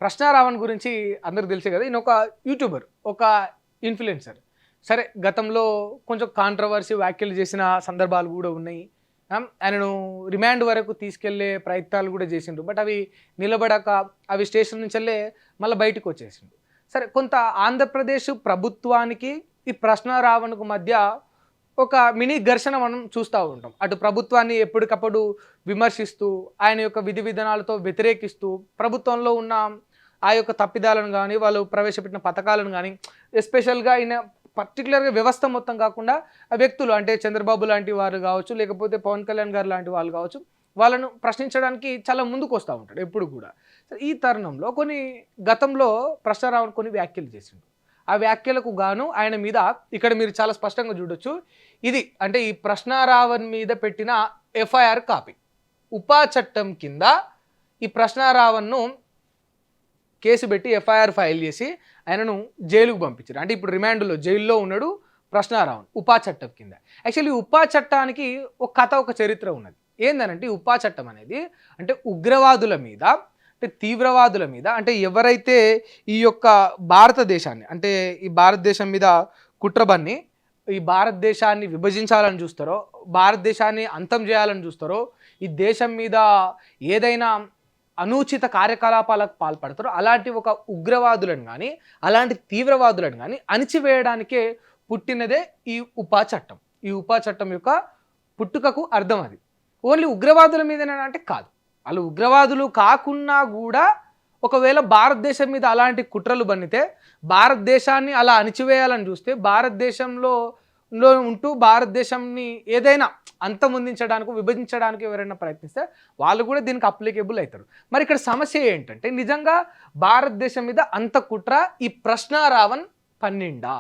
ప్రశ్నారావణ్ గురించి అందరికి తెలుసే కదా. ఈయన ఒక యూట్యూబర్, ఒక ఇన్ఫ్లుయెన్సర్. సరే, గతంలో కొంచెం కాంట్రవర్సీ వ్యాఖ్యలు చేసిన సందర్భాలు కూడా ఉన్నాయి. ఆయనను రిమాండ్ వరకు తీసుకెళ్లే ప్రయత్నాలు కూడా చేసిండ్రు. బట్ అవి నిలబడక అవి స్టేషన్ నుంచెల్లే మళ్ళీ బయటకు వచ్చేసిండు. సరే, కొంత ఆంధ్రప్రదేశ్ ప్రభుత్వానికి ఈ ప్రశ్నారావణ్కు మధ్య ఒక మినీ ఘర్షణ మనం చూస్తూ ఉంటాం. అటు ప్రభుత్వాన్ని ఎప్పటికప్పుడు విమర్శిస్తూ, ఆయన యొక్క విధి విధానాలతో వ్యతిరేకిస్తూ, ప్రభుత్వంలో ఉన్న ఆ యొక్క తప్పిదాలను కానీ, వాళ్ళు ప్రవేశపెట్టిన పథకాలను కానీ, ఎస్పెషల్గా ఆయన పర్టికులర్గా వ్యవస్థ మొత్తం కాకుండా ఆ వ్యక్తులు అంటే చంద్రబాబు లాంటి వారు కావచ్చు, లేకపోతే పవన్ కళ్యాణ్ గారు లాంటి వాళ్ళు కావచ్చు, వాళ్ళను ప్రశ్నించడానికి చాలా ముందుకు వస్తూ ఉంటాడు ఎప్పుడు కూడా. ఈ తరుణంలో గతంలో ప్రశ్నారావణ్ కొన్ని వ్యాఖ్యలు చేసిండు. ఆ వ్యాఖ్యలకు గాను ఆయన మీద ఇక్కడ మీరు చాలా స్పష్టంగా చూడొచ్చు. ఇది అంటే ఈ ప్రశ్నారావణ్ మీద పెట్టిన ఎఫ్ఐఆర్ కాపీ. ఉపా చట్టం కింద ఈ ప్రశ్నారావణ్ను కేసు పెట్టి ఎఫ్ఐఆర్ ఫైల్ చేసి ఆయనను జైలుకు పంపించారు. అంటే ఇప్పుడు రిమాండ్లో జైల్లో ఉన్నాడు ప్రశ్నారావణ్ ఉపా చట్టం కింద. యాక్చువల్లీ ఉపా చట్టానికి ఒక కథ, ఒక చరిత్ర ఉన్నది. ఏందనంటే ఈ ఉపా చట్టం అనేది అంటే ఉగ్రవాదుల మీద, అంటే తీవ్రవాదుల మీద, అంటే ఎవరైతే ఈ యొక్క భారతదేశాన్ని అంటే ఈ భారతదేశం మీద కుట్రబన్ని ఈ భారతదేశాన్ని విభజించాలని చూస్తారో, భారతదేశాన్ని అంతం చేయాలని చూస్తారో, ఈ దేశం మీద ఏదైనా అనుచిత కార్యకలాపాలకు పాల్పడతారో అలాంటి ఒక ఉగ్రవాదులను కానీ, అలాంటి తీవ్రవాదులను కానీ అణిచివేయడానికే పుట్టినదే ఈ ఉపా చట్టం. ఈ ఉపా చట్టం యొక్క పుట్టుకకు అర్థం అది. ఓన్లీ ఉగ్రవాదుల మీదనే అంటే కాదు. వాళ్ళు ఉగ్రవాదులు కాకున్నా కూడా ఒకవేళ భారతదేశం మీద అలాంటి కుట్రలు బన్నితే, భారతదేశాన్ని అలా అణిచివేయాలని చూస్తే, భారతదేశంలో ఉంటూ భారతదేశాన్ని ఏదైనా అంతమొందించడానికి, విభజించడానికి ఎవరైనా ప్రయత్నిస్తే వాళ్ళు కూడా దీనికి అప్లికేబుల్ అవుతారు. మరి ఇక్కడ సమస్య ఏంటంటే, నిజంగా భారతదేశం మీద అంత కుట్ర ఈ ప్రశ్నారావణ్ పన్నిండా?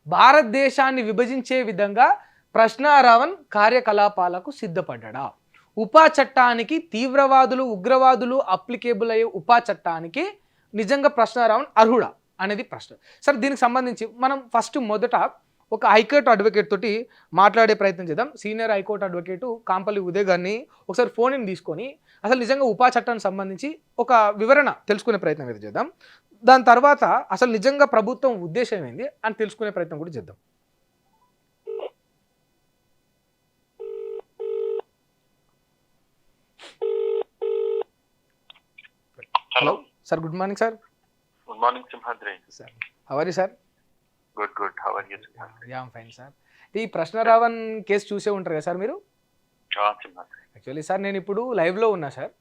భారతదేశాన్ని విభజించే విధంగా ప్రశ్నారావణ్ కార్యకలాపాలకు సిద్ధపడ్డా? ఉపా చట్టానికి, తీవ్రవాదులు, ఉగ్రవాదులు అప్లికేబుల్ అయ్యే ఉపా చట్టానికి నిజంగా ప్రశ్నారావణ్ అర్హుడా అనేది ప్రశ్న. సరే, దీనికి సంబంధించి మనం ఫస్ట్ మొదట ఒక హైకోర్టు అడ్వకేట్ తోటి మాట్లాడే ప్రయత్నం చేద్దాం. Senior high court advocate Kampalli Uday గారిని ఒకసారి ఫోన్ తీసుకొని అసలు నిజంగా ఉపా చట్టానికి సంబంధించి ఒక వివరణ తెలుసుకునే ప్రయత్నం అయితే చేద్దాం. దాని తర్వాత అసలు నిజంగా ప్రభుత్వం ఉద్దేశం ఏంది అని తెలుసుకునే ప్రయత్నం కూడా చేద్దాం. Hello sir, good morning sir. Good morning Simhadri sir. How are you sir? Good how are you? Yeah, I'm fine sir. ఈ ప్రశ్నారావణ్ కేసు చూసే ఉంటారు కదా సార్ మీరు? యాక్చువల్లీ సార్, నేను ఇప్పుడు లైవ్లో ఉన్నా సార్.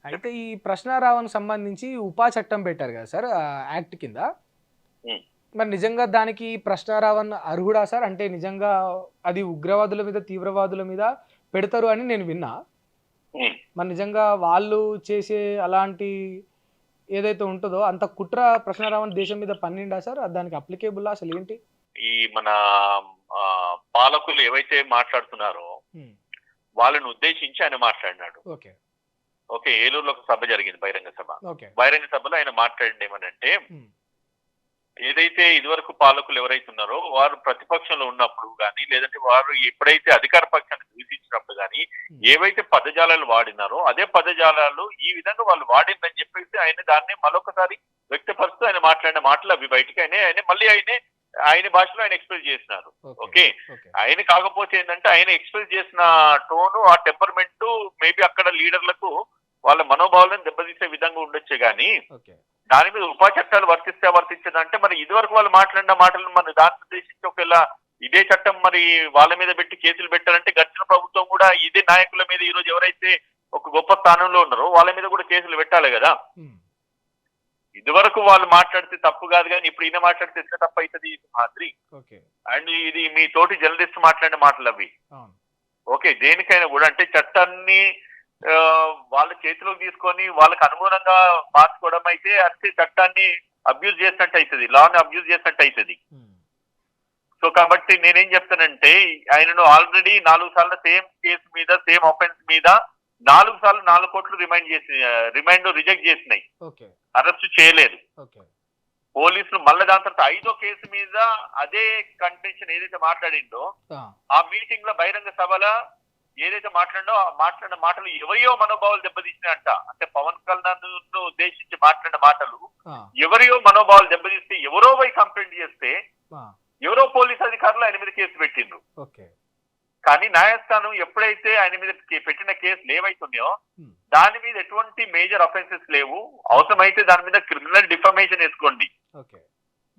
అయితే ఈ ప్రశ్నారావణ్ సంబంధించి ఉపా చట్టం పెట్టారు కదా సార్ యాక్ట్ కింద. మరి నిజంగా దానికి ప్రశ్నారావణ్ అర్హుడా సార్? అంటే నిజంగా అది ఉగ్రవాదుల మీద, తీవ్రవాదుల మీద పెడతారు అని నేను విన్నా. మరి నిజంగా వాళ్ళు చేసే అలాంటి ఏదైతే ఉంటుందో అంత కుట్ర ప్రశ్నారావణ్ దేశం మీద పన్నిండా సార్? దానికి అప్లికేబుల్ అసలు ఏంటి? ఈ మన పాలకులు ఏవైతే మాట్లాడుతున్నారో వాళ్ళని ఉద్దేశించి ఆయన మాట్లాడినాడు. ఓకే, ఏలూరులో ఒక సభ జరిగింది, బహిరంగ సభ. బహిరంగ సభలో ఆయన మాట్లాడింది ఏమనంటే, ఏదైతే ఇదివరకు పాలకులు ఎవరైతే ఉన్నారో వారు ప్రతిపక్షంలో ఉన్నప్పుడు కానీ, లేదంటే వారు ఎప్పుడైతే అధికార పక్షాన్ని దూషించినప్పుడు కానీ ఏవైతే పదజాలాలు వాడినారో అదే పదజాలాలు ఈ విధంగా వాళ్ళు వాడిందని చెప్పేసి ఆయన దాన్ని మరొకసారి వ్యక్తపరుస్తూ ఆయన మాట్లాడిన మాటలు అవి బయటికి మళ్ళీ ఆయన భాషలో ఆయన ఎక్స్ప్రెస్ చేసినారు. ఓకే, ఆయన కాకపోతే ఏంటంటే ఆయన ఎక్స్ప్రెస్ చేసిన టోను, ఆ టెంపర్మెంట్ మేబీ అక్కడ లీడర్లకు వాళ్ళ మనోభావాలను దెబ్బతీసే విధంగా ఉండొచ్చే గానీ దాని మీద ఉపా చట్టాలు వర్తించదంటే మరి ఇదివరకు వాళ్ళు మాట్లాడిన మాటలను మన దాన్ని ఉద్దేశించి ఒకవేళ ఇదే చట్టం మరి వాళ్ళ మీద పెట్టి కేసులు పెట్టాలంటే గడిచిన ప్రభుత్వం కూడా ఇదే నాయకుల మీద ఈరోజు ఎవరైతే ఒక గొప్ప స్థానంలో ఉన్నారో వాళ్ళ మీద కూడా కేసులు పెట్టాలి కదా. ఇదివరకు వాళ్ళు మాట్లాడితే తప్పు కాదు కానీ ఇప్పుడు ఈయన మాట్లాడితే ఎంత తప్పు అవుతుంది మాదిరి. అండ్ ఇది మీ తోటి జర్నలిస్ట్ మాట్లాడిన మాటలు అవి. ఓకే, దేనికైనా కూడా అంటే చట్టాన్ని వాళ్ళ చేతిలోకి తీసుకొని వాళ్ళకి అనుగుణంగా మార్చుకోవడం అయితే అంతే చట్టాన్ని అబ్యూజ్ చేసినట్టు అవుతుంది, లాని అబ్యూజ్ చేసినట్టు అవుతుంది. సో కాబట్టి నేనేం చెప్తానంటే, ఆయనను ఆల్రెడీ 4 సార్లు సేమ్ కేసు మీద, సేమ్ ఆఫెన్స్ మీద 4 సార్లు 4 కోట్లు రిమైండ్ రిజెక్ట్ చేసినాయి, అరెస్ట్ చేయలేదు పోలీసులు. మళ్ళీ దాని తర్వాత 5వ కేసు మీద అదే కంటెన్షన్ ఏదైతే మాట్లాడిందో ఆ మీటింగ్ లో బహిరంగ సభలో ఏదైతే మాట్లాడినో ఆ మాట్లాడిన మాటలు ఎవరియో మనోభావాలు దెబ్బతీసినాయంట. అంటే పవన్ కళ్యాణ్ ఉద్దేశించి మాట్లాడిన మాటలు ఎవరియో మనోభావాలు దెబ్బతీస్తే ఎవరో పోయి కంప్లైంట్ చేస్తే ఎవరో పోలీస్ అధికారులు ఆయన మీద కేసు పెట్టిండ్రు. కానీ న్యాయస్థానం ఎప్పుడైతే ఆయన మీద పెట్టిన కేసులు ఏవైతున్నాయో దాని మీద ఎటువంటి మేజర్ అఫెన్సెస్ లేవు, అవసరమైతే దాని మీద క్రిమినల్ డిఫమేషన్ వేసుకోండి.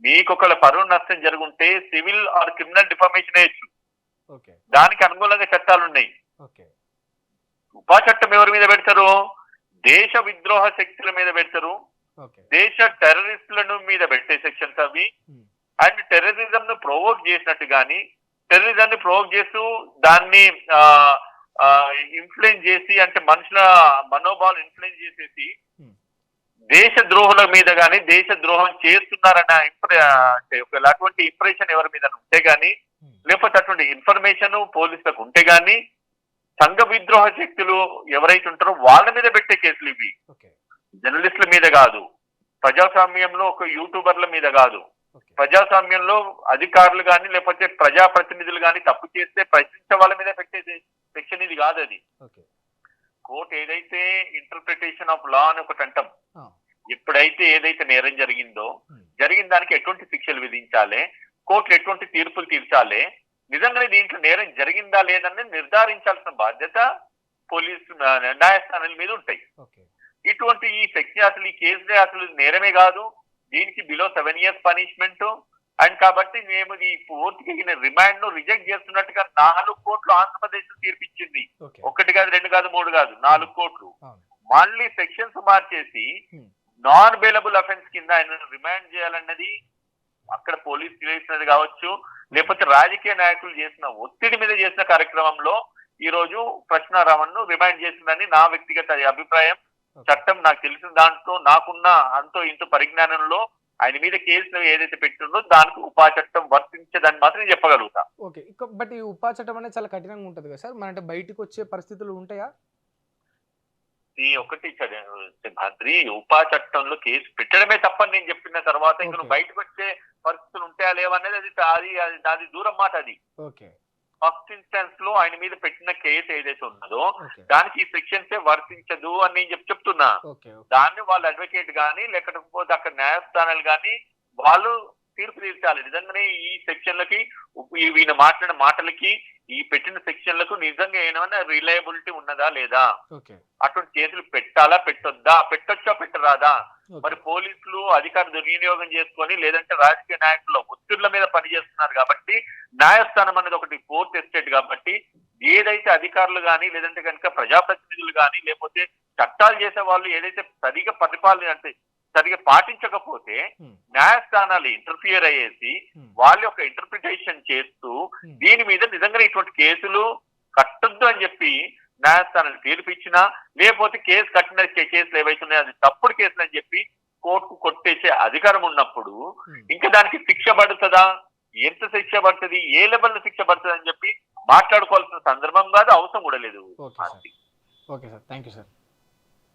మీకు ఒకళ్ళ పరువు నష్టం జరుగుంటే సివిల్ ఆర్ క్రిమినల్ డిఫమేషన్ వేయచ్చు, దానికి అనుకూలంగా చట్టాలు ఉన్నాయి. ఉపా చట్టం ఎవరి మీద పెడతారు? దేశ విద్రోహ శక్తుల మీద పెడతారు, దేశ టెర్రరిస్టులను మీద పెట్టే సెక్షన్స్ అవి. అండ్ టెర్రరిజం ను ప్రొవోక్ చేసినట్టు గాని, టెర్రరిజాన్ని ప్రొవోక్ చేస్తూ దాన్ని ఇన్ఫ్లుయెన్స్ చేసి, అంటే మనుషుల మనోభావాలు ఇన్ఫ్లుయెన్స్ చేసేసి దేశ ద్రోహుల మీద గాని, దేశ ద్రోహం చేస్తున్నారన్న అటువంటి ఇంప్రెషన్ ఎవరి మీద ఉంటే గాని, లేకపోతే అటువంటి ఇన్ఫర్మేషన్ పోలీసులకు ఉంటే గాని, సంఘ విద్రోహ శక్తులు ఎవరైతే ఉంటారో వాళ్ళ మీద పెట్టే కేసులు ఇవి. జర్నలిస్టుల మీద కాదు, ప్రజాస్వామ్యంలో ఒక యూట్యూబర్ల మీద కాదు, ప్రజాస్వామ్యంలో అధికారులు కానీ లేకపోతే ప్రజాప్రతినిధులు కానీ తప్పు చేస్తే ప్రశ్నించే వాళ్ళ మీద పెట్టే సెక్షన్ ఇది కాదు. అది కోర్టు ఏదైతే ఇంటర్ప్రిటేషన్ ఆఫ్ లా అని ఒకటి అంటాం, ఎప్పుడైతే ఏదైతే నేరం జరిగిందో జరిగిన దానికి ఎటువంటి శిక్షలు విధించాలి, కోర్టులు ఎటువంటి తీర్పులు తీర్చాలి, నిజంగానే దీంట్లో నేరం జరిగిందా లేదని నిర్ధారించాల్సిన బాధ్యత పోలీసు న్యాయస్థానాల మీద ఉంటాయి. ఇటువంటి ఈ సెక్షన్ అసలు ఈ కేసులే అసలు నేరమే కాదు, దీనికి బిలో 7 years పనిష్మెంట్. అండ్ కాబట్టి మేము ఈ పూర్తిగా రిమాండ్ ను రిజెక్ట్ చేస్తున్నట్టుగా 4 కోట్లు ఆంధ్రప్రదేశ్ తీర్పిచ్చింది. 1 కాదు, 2 కాదు, 3 కాదు, 4 కోట్లు. మళ్ళీ సెక్షన్స్ మార్చేసి నాన్ బెయిలబుల్ అఫెన్స్ కింద ఆయన రిమాండ్ చేయాలన్నది అక్కడ పోలీసు చేసినది కావచ్చు, లేకపోతే రాజకీయ నాయకులు చేసిన ఒత్తిడి మీద చేసిన కార్యక్రమంలో ఈ రోజు ప్రశ్నారామన్ ను రిమాండ్ చేసిందని నా వ్యక్తిగత అభిప్రాయం. చట్టం నాకు తెలిసిన దాంట్లో నాకున్న అంతో ఇంతో పరిజ్ఞానంలో ఆయన మీద కేసులు ఏదైతే పెట్టిందో దానికి ఉపా చట్టం వర్తించదని మాత్రం చెప్పగలుగుతా. ఓకే, బట్ ఈ ఉపా చట్టం అనేది చాలా కఠినంగా ఉంటది కదా సార్, అంటే బయటకు వచ్చే పరిస్థితులు ఉంటాయా? ఈ ఒకటి భద్రి, ఉపా చట్టంలో కేసు పెట్టడమే తప్పని నేను చెప్పిన తర్వాత ఇంకా బయటకు వచ్చే పరిస్థితులు ఉంటాయా లేవనేది అది దూరం మాట. అది ఫస్ట్ ఇన్స్టెన్స్ లో ఆయన మీద పెట్టిన కేసు ఏదైతే ఉన్నదో దానికి ఈ సెక్షన్సే వర్తించదు అని నేను చెప్తున్నా. దాన్ని వాళ్ళ అడ్వకేట్ గానీ లేకపోతే అక్కడ న్యాయస్థానాలు గానీ వాళ్ళు తీర్పు తీర్చాలి. నిజంగానే ఈ సెక్షన్లకి ఈయన మాట్లాడిన మాటలకి ఈ పెట్టిన సెక్షన్లకు నిజంగా ఏమైనా రిలయబిలిటీ ఉన్నదా లేదా, అటువంటి కేసులు పెట్టాలా పెట్టొద్దా, పెట్టొచ్చా పెట్టరాదా. మరి పోలీసులు అధికార దుర్వినియోగం చేసుకొని లేదంటే రాజకీయ నాయకుల ఒత్తిళ్ల మీద పనిచేస్తున్నారు కాబట్టి, న్యాయస్థానం అనేది ఒకటి 4th estate కాబట్టి ఏదైతే అధికారులు కానీ లేదంటే కనుక ప్రజాప్రతినిధులు కానీ లేకపోతే చట్టాలు చేసే వాళ్ళు ఏదైతే సరిగా పరిపాలన అంటే సరిగా పాటించకపోతే న్యాయస్థానాలు ఇంటర్ఫియర్ అయ్యేసి వాళ్ళ యొక్క ఇంటర్ప్రిటేషన్ చేస్తూ దీని మీద నిజంగా ఇటువంటి కేసులు కట్టొద్దు అని చెప్పి న్యాయస్థానాలు తీర్పిచ్చినా, లేకపోతే కేసు కట్టిన కేసులు ఏవైతున్నాయో అది తప్పుడు కేసులు అని చెప్పి కోర్టుకు కొట్టేసే అధికారం ఉన్నప్పుడు ఇంకా దానికి శిక్ష పడుతుందా, ఎంత శిక్ష పడుతుంది, ఏ లెవెల్ శిక్ష పడుతుంది అని చెప్పి మాట్లాడుకోవాల్సిన సందర్భం కాదు, అవసరం కూడా లేదు.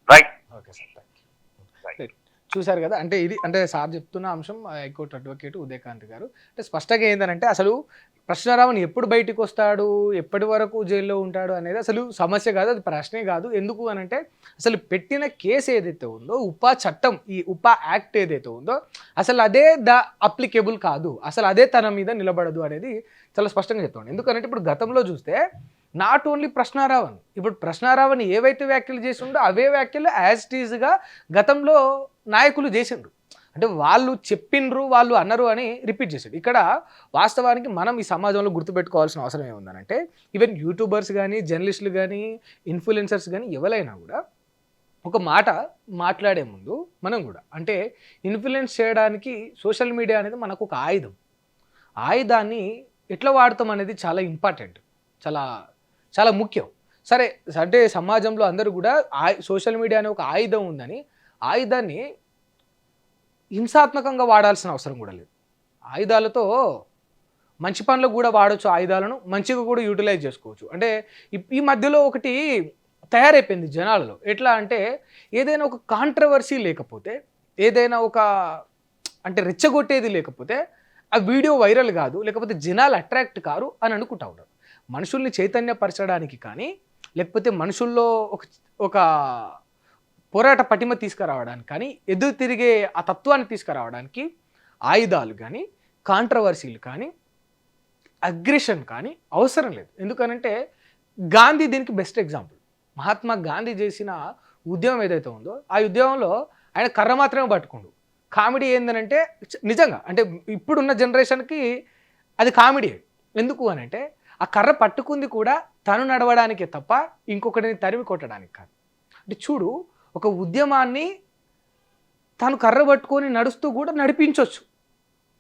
రైట్, చూశారు కదా. అంటే ఇది అంటే సార్ చెప్తున్న అంశం హైకోర్టు అడ్వకేట్ ఉదయకాంత్ గారు అంటే స్పష్టంగా ఏంటంటే అసలు ప్రశ్నారామన్ ఎప్పుడు బయటకు వస్తాడు, ఎప్పటి వరకు జైల్లో ఉంటాడు అనేది అసలు సమస్య కాదు, అది ప్రశ్నే కాదు. ఎందుకు అని అంటే అసలు పెట్టిన కేసు ఏదైతే ఉందో ఉపా చట్టం, ఈ ఉపా యాక్ట్ ఏదైతే ఉందో అసలు అదే అప్లికేబుల్ కాదు, అసలు అదే తన మీద నిలబడదు అనేది చాలా స్పష్టంగా చెప్తాను. ఎందుకంటే ఇప్పుడు గతంలో చూస్తే నాట్ ఓన్లీ ప్రశ్నారావణ్, ఇప్పుడు ప్రశ్నారావణ్ ఏవైతే వ్యాఖ్యలు చేసి ఉందో అవే వ్యాఖ్యలు యాజ్ ఇట్ ఈజ్గా గతంలో నాయకులు చేసిండ్రు. అంటే వాళ్ళు చెప్పిండ్రు, వాళ్ళు అన్నారు అని రిపీట్ చేశాడు. ఇక్కడ వాస్తవానికి మనం ఈ సమాజంలో గుర్తుపెట్టుకోవాల్సిన అవసరం ఏముందనంటే ఈవెన్ యూట్యూబర్స్ కానీ జర్నలిస్టులు కానీ ఇన్ఫ్లుయెన్సర్స్ కానీ ఎవరైనా కూడా ఒక మాట మాట్లాడే ముందు మనం కూడా అంటే ఇన్ఫ్లుయెన్స్ చేయడానికి సోషల్ మీడియా అనేది మనకు ఒక ఆయుధం. ఆయుధాన్ని ఎట్లా వాడతాం అనేది చాలా ఇంపార్టెంట్, చాలా చాలా ముఖ్యం. సరే అంటే సమాజంలో అందరూ కూడా సోషల్ మీడియా అనే ఒక ఆయుధం ఉందని ఆయుధాన్ని హింసాత్మకంగా వాడాల్సిన అవసరం కూడా లేదు. ఆయుధాలతో మంచి పనులకు కూడా వాడచ్చు, ఆయుధాలను మంచిగా కూడా యూటిలైజ్ చేసుకోవచ్చు. అంటే ఈ మధ్యలో ఒకటి తయారైపోయింది జనాలలో, ఎట్లా అంటే ఏదైనా ఒక కాంట్రవర్సీ లేకపోతే, ఏదైనా ఒక అంటే రెచ్చగొట్టేది లేకపోతే ఆ వీడియో వైరల్ కాదు, లేకపోతే జనాలు అట్రాక్ట్ కారు అని అనుకుంటా ఉన్నారు. మనుషుల్ని చైతన్యపరచడానికి కానీ లేకపోతే మనుషుల్లో ఒక పోరాట పటిమ తీసుకురావడానికి కానీ ఎదురు తిరిగే ఆ తత్వాన్ని తీసుకురావడానికి ఆయుధాలు కానీ కాంట్రవర్సీలు కానీ అగ్రెషన్ కానీ అవసరం లేదు. ఎందుకనంటే గాంధీ దీనికి బెస్ట్ ఎగ్జాంపుల్. మహాత్మా గాంధీ చేసిన ఉద్యమం ఏదైతే ఉందో ఆ ఉద్యమంలో ఆయన కర్ర మాత్రమే పట్టుకుండు. కామెడీ ఏందనంటే నిజంగా అంటే ఇప్పుడున్న జనరేషన్కి అది కామెడీ. ఎందుకు అని అంటే ఆ కర్ర పట్టుకుంది కూడా తను నడవడానికే తప్ప ఇంకొకటిని తరిమి కొట్టడానికి కాదు. అంటే చూడు, ఒక ఉద్యమాన్ని తాను కర్ర పట్టుకొని నడుస్తూ కూడా నడిపించవచ్చు.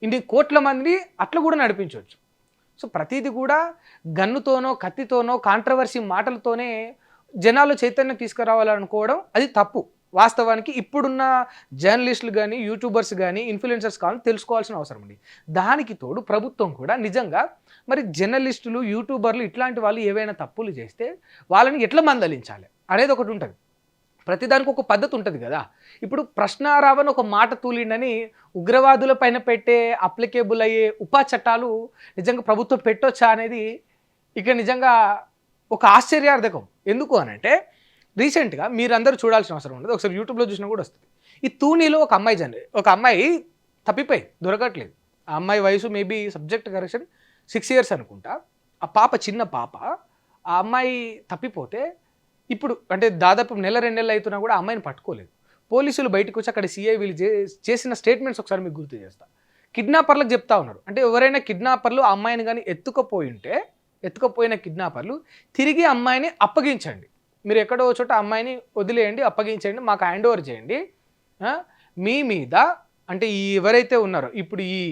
ఇన్ని కోట్ల మందిని అట్లా కూడా నడిపించవచ్చు. సో ప్రతిదీ కూడా గన్నుతోనో కత్తితోనో కాంట్రవర్సీ మాటలతోనే జనాలు చైతన్యం తీసుకురావాలనుకోవడం అది తప్పు. వాస్తవానికి ఇప్పుడున్న జర్నలిస్టులు కానీ యూట్యూబర్స్ కానీ ఇన్ఫ్లుయెన్సర్స్ కానీ తెలుసుకోవాల్సిన అవసరం ఉంది. దానికి తోడు ప్రభుత్వం కూడా నిజంగా మరి జర్నలిస్టులు యూట్యూబర్లు ఇట్లాంటి వాళ్ళు ఏవైనా తప్పులు చేస్తే వాళ్ళని ఎట్లా మందలించాలి అనేది ఒకటి ఉంటుంది. ప్రతిదానికి ఒక పద్ధతి ఉంటుంది కదా. ఇప్పుడు ప్రశ్నారావణ ఒక మాట తూలిండని ఉగ్రవాదుల పైన పెట్టే అప్లికేబుల్ అయ్యే ఉపా చట్టాలు నిజంగా ప్రభుత్వం పెట్టొచ్చా అనేది ఇక నిజంగా ఒక ఆశ్చర్యార్థకం. ఎందుకు అనంటే రీసెంట్గా మీరందరూ చూడాల్సిన అవసరం ఉండదు, ఒకసారి యూట్యూబ్లో చూసినా కూడా వస్తుంది. ఈ తూనీలో ఒక అమ్మాయి తప్పిపోయి దొరకట్లేదు. ఆ అమ్మాయి వయసు మేబీ సబ్జెక్ట్ కరెక్షన్ 6 years అనుకుంటా. ఆ పాప చిన్న పాప. ఆ అమ్మాయి తప్పిపోతే ఇప్పుడు అంటే దాదాపు 1-2 నెలలు అవుతున్నా కూడా అమ్మాయిని పట్టుకోలేదు. పోలీసులు బయటకు వచ్చి అక్కడ సిఐ వీళ్ళు చేసిన స్టేట్మెంట్స్ ఒకసారి మీకు గుర్తు చేస్తా. కిడ్నాపర్లకు చెప్తా ఉన్నారు, అంటే ఎవరైనా కిడ్నాపర్లు ఆ అమ్మాయిని కానీ ఎత్తుకపోయిన కిడ్నాపర్లు తిరిగి అమ్మాయిని అప్పగించండి, మీరు ఎక్కడో చోట అమ్మాయిని వదిలేయండి, అప్పగించండి, మాకు హ్యాండ్ ఓవర్ చేయండి. మీ మీద అంటే ఈ ఎవరైతే ఉన్నారో ఇప్పుడు ఈ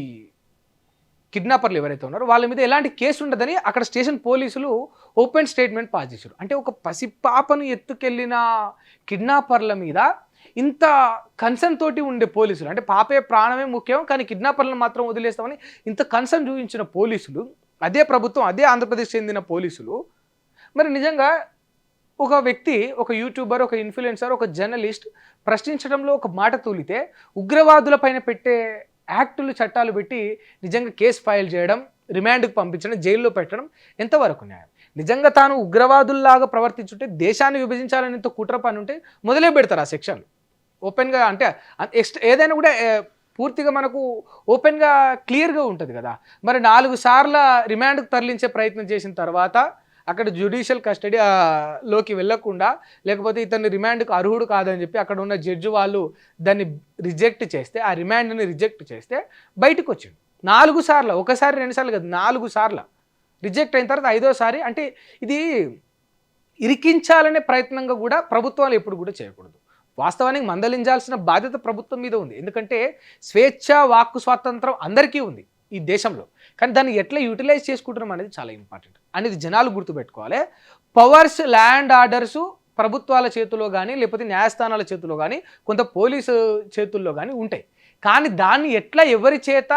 కిడ్నాపర్లు ఎవరైతే ఉన్నారో వాళ్ళ మీద ఎలాంటి కేసు ఉండదని అక్కడ స్టేషన్ పోలీసులు ఓపెన్ స్టేట్మెంట్ పాస్ చేశారు. అంటే ఒక పసిపాపను ఎత్తుకెళ్ళిన కిడ్నాపర్ల మీద ఇంత కన్సర్న్ తోటి ఉండే పోలీసులు, అంటే పాపే ప్రాణమే ముఖ్యం కానీ కిడ్నాపర్లను మాత్రం వదిలేస్తామని ఇంత కన్సర్న్ చూపించిన పోలీసులు, అదే ప్రభుత్వం, అదే ఆంధ్రప్రదేశ్ చెందిన పోలీసులు మరి నిజంగా ఒక వ్యక్తి, ఒక యూట్యూబర్, ఒక ఇన్ఫ్లుయెన్సర్, ఒక జర్నలిస్ట్ ప్రశ్నించడంలో ఒక మాట తూలితే ఉగ్రవాదుల పైన పెట్టే యాక్టులు చట్టాలు పెట్టి నిజంగా కేసు ఫైల్ చేయడం, రిమాండ్కి పంపించడం, జైల్లో పెట్టడం ఎంతవరకు న్యాయం? నిజంగా తాను ఉగ్రవాదుల్లాగా ప్రవర్తించుంటే దేశాన్ని విభజించాలని ఇంత కుట్ర పని ఉంటే మొదలే పెడతారు ఆ సెక్షన్లు ఓపెన్గా. అంటే ఏదైనా కూడా పూర్తిగా మనకు ఓపెన్గా క్లియర్గా ఉంటుంది కదా. మరి 4 సార్లు రిమాండ్కి తరలించే ప్రయత్నం చేసిన తర్వాత అక్కడ జ్యుడిషియల్ కస్టడీ లోకి వెళ్ళకుండా లేకపోతే ఇతన్ని రిమాండ్కు అర్హుడు కాదని చెప్పి అక్కడ ఉన్న జడ్జి వాళ్ళు దాన్ని రిజెక్ట్ చేస్తే, ఆ రిమాండ్ని రిజెక్ట్ చేస్తే బయటకు వచ్చిండు 4 సార్లు, ఒకసారి 2 సార్లు కాదు 4 సార్లు రిజెక్ట్ అయిన తర్వాత 5వ సారి. అంటే ఇది ఇరికించాలనే ప్రయత్నంగా కూడా ప్రభుత్వాలు ఎప్పుడు కూడా చేయకూడదు. వాస్తవానికి మందలించాల్సిన బాధ్యత ప్రభుత్వం మీద ఉంది. ఎందుకంటే స్వేచ్ఛ వాక్కు స్వాతంత్రం అందరికీ ఉంది ఈ దేశంలో, కానీ దాన్ని ఎట్లా యూటిలైజ్ చేసుకుంటున్నాం అనేది చాలా ఇంపార్టెంట్ అనేది జనాలు గుర్తుపెట్టుకోవాలి. పవర్స్, ల్యాండ్ ఆర్డర్సు ప్రభుత్వాల చేతిలో కానీ లేకపోతే న్యాయస్థానాల చేతిలో కానీ కొంత పోలీసు చేతుల్లో కానీ ఉంటాయి. కానీ దాన్ని ఎట్లా ఎవరి చేత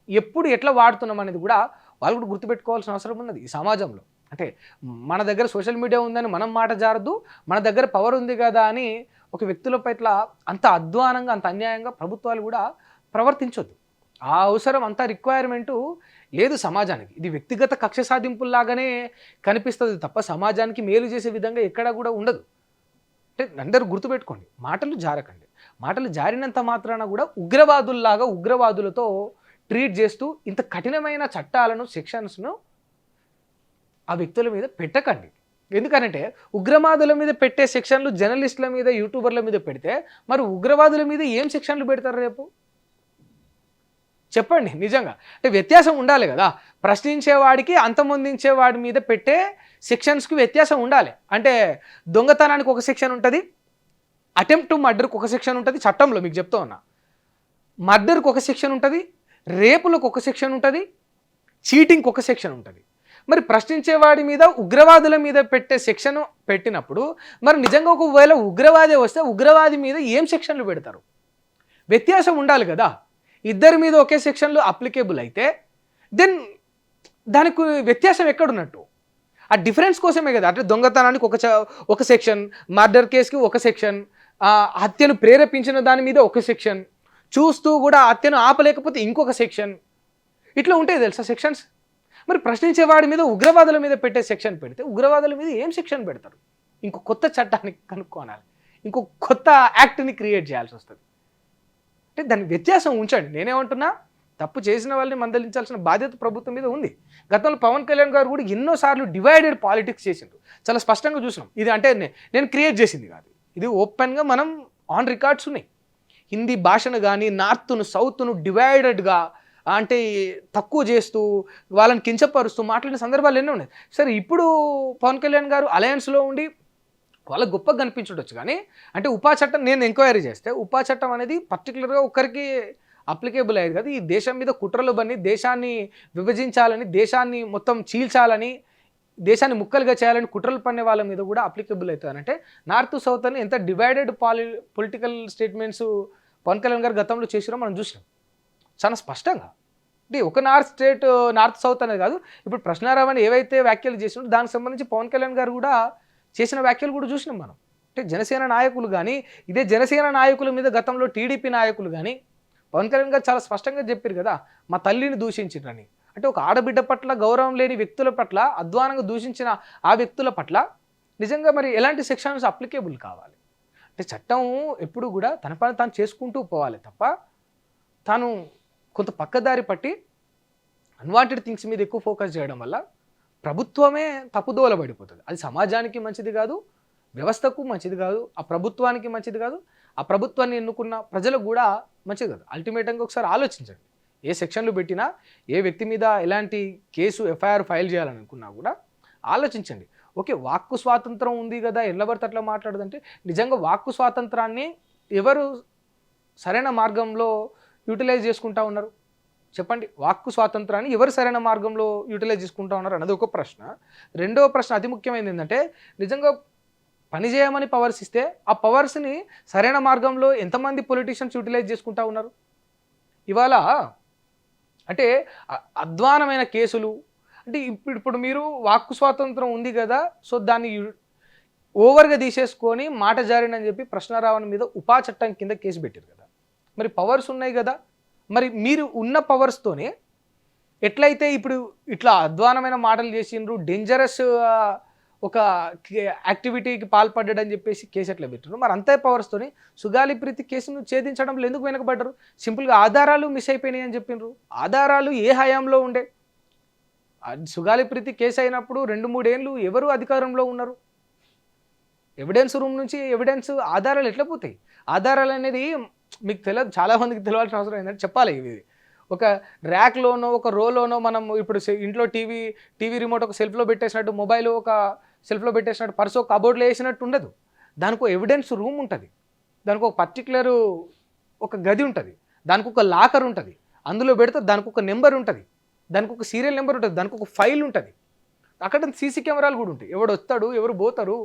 ఎప్పుడు ఎట్లా వాడుతున్నాం అనేది కూడా వాళ్ళు కూడా గుర్తుపెట్టుకోవాల్సిన అవసరం ఉన్నది ఈ సమాజంలో. అంటే మన దగ్గర సోషల్ మీడియా ఉందని మనం మాట జారద్దు, మన దగ్గర పవర్ ఉంది కదా అని ఒక వ్యక్తుల పట్ల అంత అధ్వానంగా అంత అన్యాయంగా ప్రభుత్వాలు కూడా ప్రవర్తించొద్దు. ఆ అవసరం అంత రిక్వైర్మెంటు లేదు సమాజానికి. ఇది వ్యక్తిగత కక్ష సాధింపుల్లాగానే కనిపిస్తుంది తప్ప సమాజానికి మేలు చేసే విధంగా ఎక్కడా కూడా ఉండదు. అంటే అందరూ గుర్తుపెట్టుకోండి, మాటలు జారకండి. మాటలు జారినంత మాత్రాన కూడా ఉగ్రవాదుల్లాగా ఉగ్రవాదులతో ట్రీట్ చేస్తూ ఇంత కఠినమైన చట్టాలను, సెక్షన్స్ను ఆ వ్యక్తుల మీద పెట్టకండి. ఎందుకనంటే ఉగ్రవాదుల మీద పెట్టే సెక్షన్లు జర్నలిస్టుల మీద, యూట్యూబర్ల మీద పెడితే మరి ఉగ్రవాదుల మీద ఏం సెక్షన్లు పెడతారు రేపు చెప్పండి? నిజంగా అంటే వ్యత్యాసం ఉండాలి కదా. ప్రశ్నించేవాడికి అంతమొందించేవాడి మీద పెట్టే సెక్షన్స్కి వ్యత్యాసం ఉండాలి. అంటే దొంగతనానికి ఒక సెక్షన్ ఉంటుంది, అటెంప్ట్ టు మర్డర్కి ఒక సెక్షన్ ఉంటుంది చట్టంలో, మీకు చెప్తా ఉన్నా. మర్డర్కి ఒక సెక్షన్ ఉంటుంది, రేపులకు ఒక సెక్షన్ ఉంటుంది, చీటింగ్కి ఒక సెక్షన్ ఉంటుంది. మరి ప్రశ్నించేవాడి మీద, ఉగ్రవాదుల మీద పెట్టే సెక్షన్ పెట్టినప్పుడు మరి నిజంగా ఒకవేళ ఉగ్రవాది వస్తే ఉగ్రవాది మీద ఏం సెక్షన్లు పెడతారు? వ్యత్యాసం ఉండాలి కదా. ఇద్దరి మీద ఒకే సెక్షన్లు అప్లికేబుల్ అయితే దెన్ దానికి వ్యత్యాసం ఎక్కడున్నట్టు? ఆ డిఫరెన్స్ కోసమే కదా. అంటే దొంగతనానికి ఒక సెక్షన్, మర్డర్ కేసుకి ఒక సెక్షన్, హత్యను ప్రేరేపించిన దాని మీద ఒక సెక్షన్, చూస్తూ కూడా హత్యను ఆపలేకపోతే ఇంకొక సెక్షన్, ఇట్లా ఉంటాయి తెలుసా సెక్షన్స్. మరి ప్రశ్నించేవాడి మీద ఉగ్రవాదుల మీద పెట్టే సెక్షన్ పెడితే ఉగ్రవాదుల మీద ఏం సెక్షన్ పెడతారు? ఇంకో కొత్త చట్టాన్ని కనుక్కోనాలి, ఇంకో కొత్త యాక్ట్ని క్రియేట్ చేయాల్సి వస్తుంది. అంటే దాని వ్యత్యాసం ఉంచండి. నేనేమంటున్నా, తప్పు చేసిన వాళ్ళని మందలించాల్సిన బాధ్యత ప్రభుత్వం మీద ఉంది. గతంలో పవన్ కళ్యాణ్ గారు కూడా ఎన్నోసార్లు డివైడెడ్ పాలిటిక్స్ చేసిండ్రు, చాలా స్పష్టంగా చూసినాం. ఇది అంటే నేను క్రియేట్ చేసింది కాదు, ఇది ఓపెన్గా మనం ఆన్ రికార్డ్స్ ఉన్నాయి. హిందీ భాషను కానీ నార్త్ను సౌత్ను డివైడెడ్గా అంటే తక్కువ చేస్తూ వాళ్ళని కించపరుస్తూ మాట్లాడిన సందర్భాలు ఎన్నో ఉన్నాయి. సరే, ఇప్పుడు పవన్ కళ్యాణ్ గారు అలయన్స్లో ఉండి వాళ్ళకి గొప్పగా కనిపించవచ్చు, కానీ అంటే ఉపా చట్టం నేను ఎంక్వైరీ చేస్తే ఉపా చట్టం అనేది పర్టికులర్గా ఒక్కరికి అప్లికేబుల్ అయ్యేది కదా. ఈ దేశం మీద కుట్రలు బన్ని దేశాన్ని విభజించాలని, దేశాన్ని మొత్తం చీల్చాలని, దేశాన్ని ముక్కలుగా చేయాలని కుట్రలు పన్నే వాళ్ళ మీద కూడా అప్లికేబుల్ అవుతుంది. అంటే నార్త్ సౌత్ అని ఎంత divided political statements Pawan Kalyan గారు గతంలో చేసిరో మనం చూసినాం చాలా స్పష్టంగా. అంటే ఒక నార్త్ సౌత్ అనేది కాదు, ఇప్పుడు ప్రశ్నారావు అని ఏవైతే వ్యాఖ్యలు చేసినో దానికి సంబంధించి పవన్ కళ్యాణ్ గారు కూడా చేసిన వ్యాఖ్యలు కూడా చూసినాం మనం. అంటే జనసేన నాయకులు కానీ, ఇదే జనసేన నాయకుల మీద గతంలో టీడీపీ నాయకులు కానీ పవన్ కళ్యాణ్ గారు చాలా స్పష్టంగా చెప్పారు కదా, మా తల్లిని దూషించిండ్రని. అంటే ఒక ఆడబిడ్డ పట్ల గౌరవం లేని వ్యక్తుల పట్ల, అధ్వానంగా దూషించిన ఆ వ్యక్తుల పట్ల నిజంగా మరి ఎలాంటి సెక్షన్స్ అప్లికేబుల్ కావాలి? అంటే చట్టం ఎప్పుడు కూడా తన పని తాను చేసుకుంటూ పోవాలి తప్ప, తాను కొంత పక్కదారి పట్టి అన్వాంటెడ్ థింగ్స్ మీద ఎక్కువ ఫోకస్ చేయడం వల్ల ప్రభుత్వమే తప్పుదోల పడిపోతుంది. అది సమాజానికి మంచిది కాదు, వ్యవస్థకు మంచిది కాదు, ఆ ప్రభుత్వానికి మంచిది కాదు, ఆ ప్రభుత్వాన్ని ఎన్నుకున్న ప్రజలకు కూడా మంచిది కాదు. అల్టిమేట్గా ఒకసారి ఆలోచించండి. ఏ సెక్షన్లు పెట్టినా, ఏ వ్యక్తి మీద ఎలాంటి కేసు ఎఫ్ఐఆర్ ఫైల్ చేయాలని అనుకున్నా కూడా ఆలోచించండి. ఓకే, వాక్కు స్వాతంత్రం ఉంది కదా, ఎల్లబడితే అట్లా మాట్లాడదంటే నిజంగా వాక్కు స్వాతంత్రాన్ని ఎవరు సరైన మార్గంలో యూటిలైజ్ చేసుకుంటా ఉన్నారు చెప్పండి? వాక్కు స్వాతంత్రాన్ని ఎవరు సరైన మార్గంలో యూటిలైజ్ చేసుకుంటా ఉన్నారు అన్నది ఒక ప్రశ్న. రెండవ ప్రశ్న అతి ముఖ్యమైనది ఏంటంటే, నిజంగా పనిచేయమని పవర్స్ ఇస్తే ఆ పవర్స్ని సరైన మార్గంలో ఎంతమంది పొలిటీషియన్స్ యూటిలైజ్ చేసుకుంటా ఉన్నారు? ఇవాళ అంటే అధ్వానమైన కేసులు, అంటే ఇప్పుడు మీరు వాక్కు స్వాతంత్రం ఉంది కదా, సో దాన్ని ఓవర్గా తీసేసుకొని మాట జారినని చెప్పి ప్రశ్నారావణ మీద ఉపా చట్టం కింద కేసు పెట్టారు కదా. మరి పవర్స్ ఉన్నాయి కదా, మరి మీరు ఉన్న పవర్స్తోనే ఎట్లయితే ఇప్పుడు ఇట్లా అధ్వానమైన మాటలు చేసిండ్రు, డేంజరస్ ఒక యాక్టివిటీకి పాల్పడ్డాడని చెప్పేసి కేసు ఎట్లా పెట్టారు? మరి అంతే పవర్స్తోని సుగాలి ప్రీతి కేసును ఛేదించడంలో ఎందుకు వెనకబడ్డారు? సింపుల్గా ఆధారాలు మిస్ అయిపోయినాయి అని చెప్పిండ్రు. ఆధారాలు ఏ హయాంలో ఉండే? సుగాలి ప్రీతి కేసు అయినప్పుడు 2-3 ఏళ్ళు ఎవరు అధికారంలో ఉన్నారు? ఎవిడెన్స్ రూమ్ నుంచి ఎవిడెన్స్ ఆధారాలు ఎట్లా పోతాయి? ఆధారాలు అనేది మీకు తెలియదు, చాలామందికి తెలియాల్సిన అవసరం ఏంటంటే చెప్పాలి. ఇది ఒక ర్యాక్లోనో ఒక రోలోనో మనం ఇప్పుడు ఇంట్లో టీవీ రిమోట్ ఒక సెల్ఫ్లో పెట్టేసినట్టు, మొబైల్ ఒక సెల్ఫ్లో పెట్టేసినట్టు, పర్సు ఒక కబోర్డ్లో వేసినట్టు ఉండదు. దానికి ఒక ఎవిడెన్స్ రూమ్ ఉంటుంది, దానికి ఒక పర్టికులర్ ఒక గది ఉంటుంది, దానికి ఒక లాకర్ ఉంటుంది, అందులో పెడితే దానికి ఒక నెంబర్ ఉంటుంది, దానికి ఒక సీరియల్ నెంబర్ ఉంటుంది, దానికి ఒక ఫైల్ ఉంటుంది. అక్కడ సీసీ కెమెరాలు కూడా ఉంటాయి, ఎవడు వస్తాడు, ఎవరు పోతారు,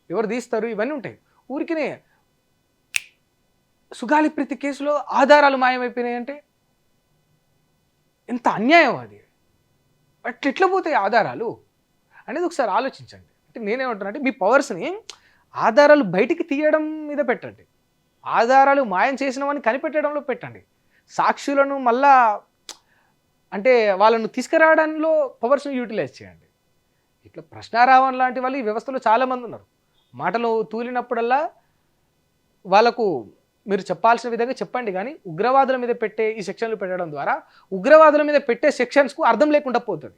ఎవరు తీస్తారు, ఇవన్నీ ఉంటాయి. ఊరికినే సుగాలి ప్రీతి కేసులో ఆధారాలు మాయమైపోయినాయి అంటే ఎంత అన్యాయం అది! ఎట్లా పోతాయి ఆధారాలు అనేది ఒకసారి ఆలోచించండి. అంటే నేనేమంటున్నా అంటే, మీ పవర్స్ని ఆధారాలు బయటికి తీయడం మీద పెట్టండి, ఆధారాలు మాయం చేసినవని కనిపెట్టడంలో పెట్టండి, సాక్షులను మళ్ళా అంటే వాళ్ళను తీసుకురావడంలో పవర్స్ని యూటిలైజ్ చేయండి. ఇట్లా ప్రశ్నారావణ లాంటి వాళ్ళు ఈ వ్యవస్థలో చాలామంది ఉన్నారు. మాటలు తూలినప్పుడల్లా వాళ్ళకు మీరు చెప్పాల్సిన విధంగా చెప్పండి, కానీ ఉగ్రవాదుల మీద పెట్టే ఈ సెక్షన్లు పెట్టడం ద్వారా ఉగ్రవాదుల మీద పెట్టే సెక్షన్స్కు అర్థం లేకుండా పోతుంది.